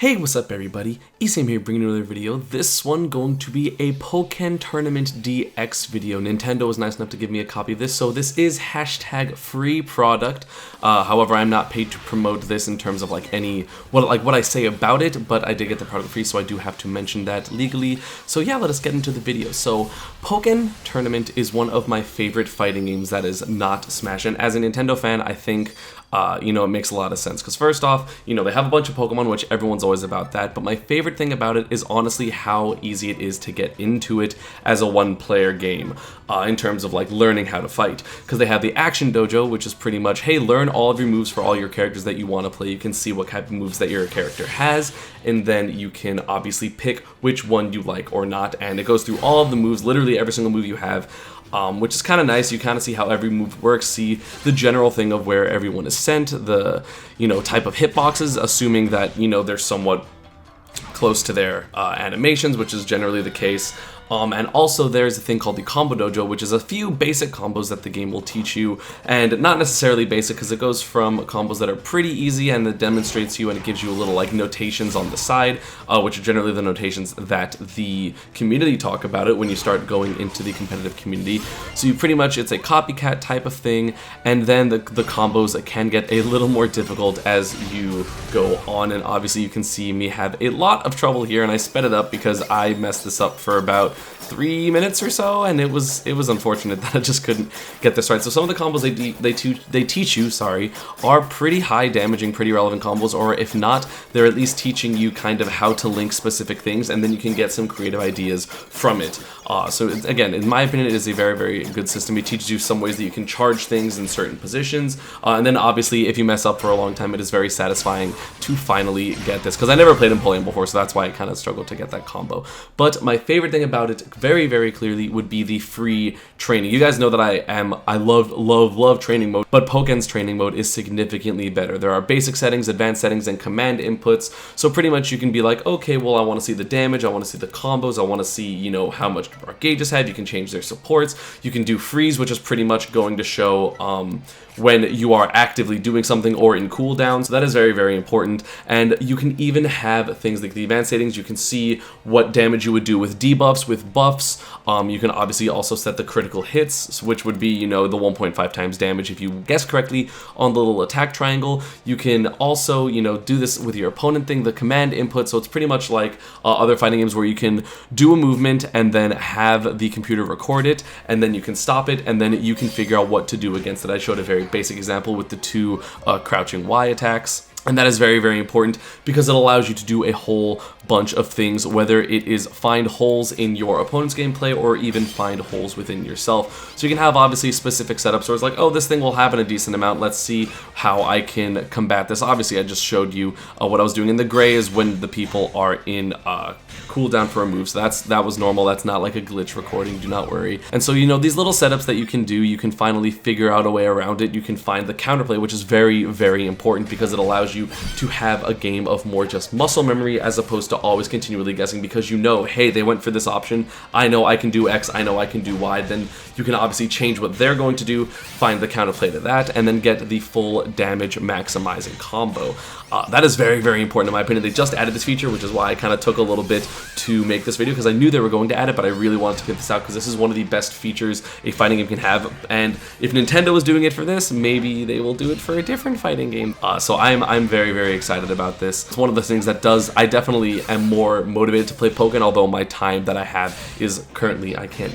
Hey, what's up everybody? ESAM here bringing you another video. This one going to be a Pokken Tournament DX video. Nintendo was nice enough to give me a copy of this, so this is hashtag free product. However, I'm not paid to promote this in terms of what I say about it, but I did get the product free, so I do have to mention that legally. So yeah, let us get into the video. So Pokken Tournament is one of my favorite fighting games that is not Smash, and as a Nintendo fan, I think it makes a lot of sense, because first off, they have a bunch of Pokemon, which everyone's always about that, but my favorite thing about it is honestly how easy it is to get into it as a one-player game, in terms of learning how to fight, because they have the Action Dojo, which is pretty much, hey, learn all of your moves for all your characters that you want to play. You can see what type of moves that your character has, and then you can obviously pick which one you like or not, and it goes through all of the moves, literally every single move you have, which is kind of nice. You kind of see how every move works, see the general thing of where everyone is sent, the type of hitboxes, assuming that they're somewhat close to their animations, which is generally the case. And also there's a thing called the Combo Dojo, which is a few basic combos that the game will teach you, and not necessarily basic, because it goes from combos that are pretty easy and it demonstrates you, and it gives you a little notations on the side, which are generally the notations that the community talk about it when you start going into the competitive community. So you pretty much, it's a copycat type of thing, and then the combos can get a little more difficult as you go on, and obviously you can see me have a lot of trouble here, and I sped it up because I messed this up for about 3 minutes or so, and it was unfortunate that I just couldn't get this right. So some of the combos they teach you, are pretty high damaging, pretty relevant combos, or if not, they're at least teaching you kind of how to link specific things, and then you can get some creative ideas from it. So again, in my opinion, it is a very, very good system. It teaches you some ways that you can charge things in certain positions, and then obviously if you mess up for a long time, it is very satisfying to finally get this, because I never played Napoleon before, so that's why I kind of struggled to get that combo. But my favorite thing about it, very, very clearly, would be the free training. You guys know that I love training mode, but Pokken's training mode is significantly better. There are basic settings, advanced settings, and command inputs, so pretty much you can be like, okay, well, I want to see the damage, I want to see the combos, I want to see, how much our gauges have. You can change their supports, you can do freeze, which is pretty much going to show when you are actively doing something or in cooldown, so that is very, very important. And you can even have things like the advanced settings. You can see what damage you would do with debuffs, with buffs. You can obviously also set the critical hits, which would be, the 1.5 times damage if you guess correctly on the little attack triangle. You can also, do this with your opponent thing, the command input, so it's pretty much like other fighting games where you can do a movement and then have the computer record it, and then you can stop it, and then you can figure out what to do against it. I showed a very basic example with the two crouching Y attacks. And that is very, very important, because it allows you to do a whole bunch of things, whether it is find holes in your opponent's gameplay or even find holes within yourself. So you can have obviously specific setups where it's like, oh, this thing will happen a decent amount, let's see how I can combat this. Obviously, I just showed you what I was doing. In the gray is when the people are in cooldown for a move, so that was normal. That's not like a glitch recording, do not worry. And so, these little setups that you can do, you can finally figure out a way around it. You can find the counterplay, which is very, very important, because it allows you to have a game of more just muscle memory as opposed to always continually guessing, because hey, they went for this option, I know I can do X, I know I can do Y. Then you can obviously change what they're going to do, find the counterplay to that, and then get the full damage maximizing combo. That is very, very important in my opinion. They just added this feature, which is why I kind of took a little bit to make this video, because I knew they were going to add it, but I really wanted to get this out because this is one of the best features a fighting game can have, and if Nintendo was doing it for this, maybe they will do it for a different fighting game. So I'm very, very excited about this. It's one of the things that I definitely am more motivated to play Pokken, although my time that I have is currently, I can't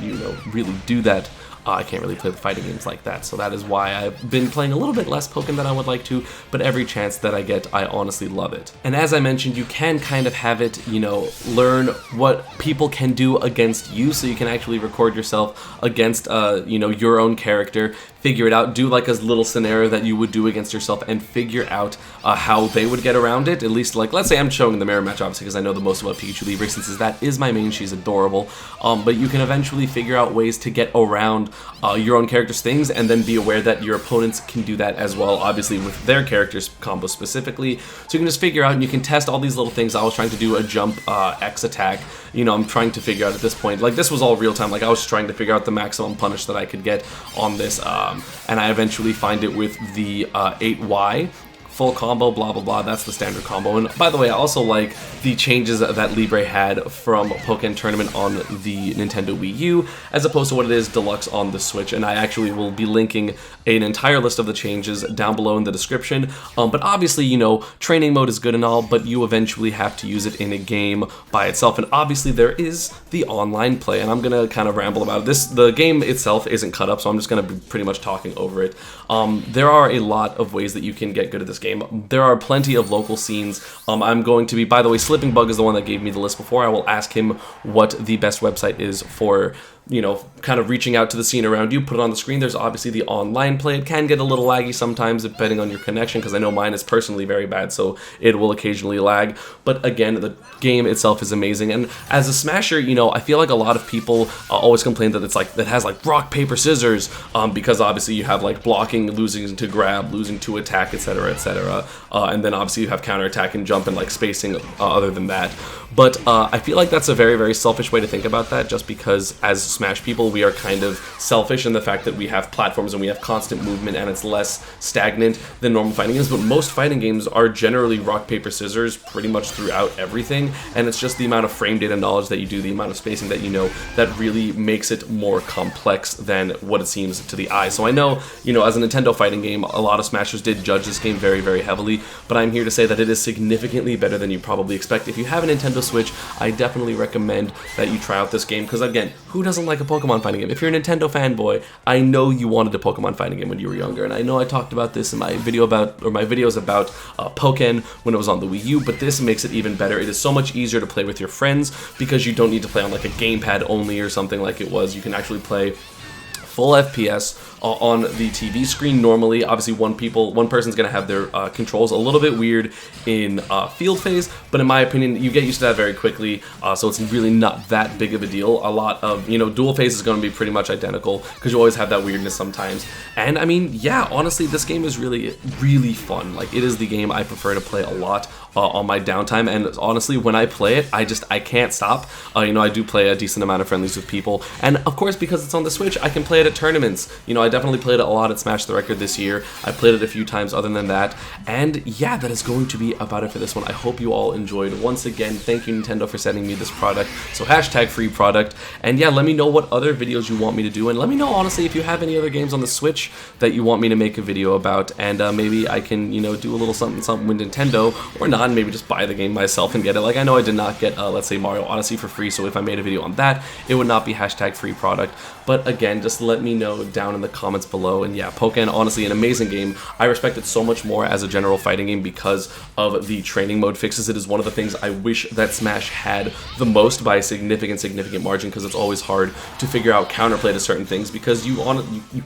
really do that. I can't really play the fighting games like that, so that is why I've been playing a little bit less Pokken than I would like to, but every chance that I get, I honestly love it. And as I mentioned, you can kind of have it, learn what people can do against you, so you can actually record yourself against, your own character, figure it out, do like a little scenario that you would do against yourself, and figure out how they would get around it. At least, let's say I'm showing the mirror match, obviously, because I know the most about Pikachu Libre, since that is my main, she's adorable, but you can eventually figure out ways to get around your own character's things, and then be aware that your opponents can do that as well, obviously with their character's combo specifically. So you can just figure out, and you can test all these little things. I was trying to do a jump X attack, I'm trying to figure out at this point, this was all real time, I was trying to figure out the maximum punish that I could get on this, and I eventually find it with the 8Y, full combo, blah blah blah, that's the standard combo. And by the way, I also like the changes that Libre had from Pokken Tournament on the Nintendo Wii U as opposed to what it is deluxe on the Switch, and I actually will be linking an entire list of the changes down below in the description. But obviously, you know, training mode is good and all, but you eventually have to use it in a game by itself, and obviously there is the online play, and I'm gonna kind of ramble about this. The game itself isn't cut up, so I'm just gonna be pretty much talking over it. There are a lot of ways that you can get good at this game. There are plenty of local scenes. I'm going to be, by the way, Slipping Bug is the one that gave me the list before. I will ask him what the best website is for, you know, kind of reaching out to the scene around you, put it on the screen. There's obviously the online play. It can get a little laggy sometimes depending on your connection, because I know mine is personally very bad, so it will occasionally lag. But again, the game itself is amazing. And as a Smasher, you know, I feel like a lot of people always complain that it's like, that has like rock, paper, scissors, because obviously you have like blocking, losing to grab, losing to attack, etc., etc. And then obviously you have counterattack and jump and like spacing other than that. But I feel like that's a very, very selfish way to think about that, just because as Smash people, we are kind of selfish in the fact that we have platforms and we have constant movement and it's less stagnant than normal fighting games. But most fighting games are generally rock, paper, scissors pretty much throughout everything, and it's just the amount of frame data knowledge that you do, the amount of spacing that you know, that really makes it more complex than what it seems to the eye. So I know, you know, as a Nintendo fighting game, a lot of Smashers did judge this game very, very heavily, but I'm here to say that it is significantly better than you probably expect. If you have a Nintendo Switch, I definitely recommend that you try out this game, because again, who doesn't like a Pokemon fighting game? If you're a Nintendo fanboy, I know you wanted a Pokemon fighting game when you were younger, and I know I talked about this in my video about, or my videos about Pokken when it was on the Wii U, but this makes it even better. It is so much easier to play with your friends because you don't need to play on like a gamepad only or something like it was. You can actually play full FPS on the TV screen normally. Obviously one person's gonna have their controls a little bit weird in field phase, but in my opinion you get used to that very quickly, so it's really not that big of a deal. A lot of, you know, dual phase is gonna be pretty much identical because you always have that weirdness sometimes. And I mean, yeah, honestly this game is really, really fun. Like, it is the game I prefer to play a lot on my downtime, and honestly when I play it, I can't stop. You know, I do play a decent amount of friendlies with people, and of course because it's on the Switch, I can play it at tournaments. You know, I definitely played it a lot at Smash the Record this year. I played it a few times other than that, and yeah, that is going to be about it for this one. I hope you all enjoyed. Once again, thank you Nintendo for sending me this product, so hashtag free product. And yeah, let me know what other videos you want me to do, and let me know honestly if you have any other games on the Switch that you want me to make a video about, and maybe I can, you know, do a little something with Nintendo, or not, and maybe just buy the game myself and get it. Like, I know I did not get let's say Mario Odyssey for free, so if I made a video on that, it would not be hashtag free product. But again, just let me know down in the comments below. And yeah, Pokken, honestly an amazing game. I respect it so much more as a general fighting game because of the training mode fixes. It is one of the things I wish that Smash had the most by a significant margin, because it's always hard to figure out counterplay to certain things, because you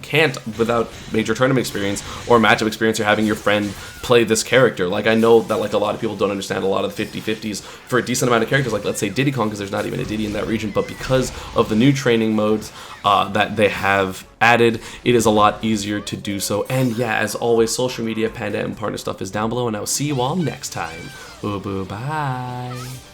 can't without major tournament experience or matchup experience or having your friend play this character. Like, I know that like a lot of people don't understand a lot of the 50-50s for a decent amount of characters, like let's say Diddy Kong, because there's not even a Diddy in that region, but because of the new training modes that they have added, it is a lot easier to do so. And yeah, as always, social media, Panda, and partner stuff is down below, and I'll see you all next time. Bye.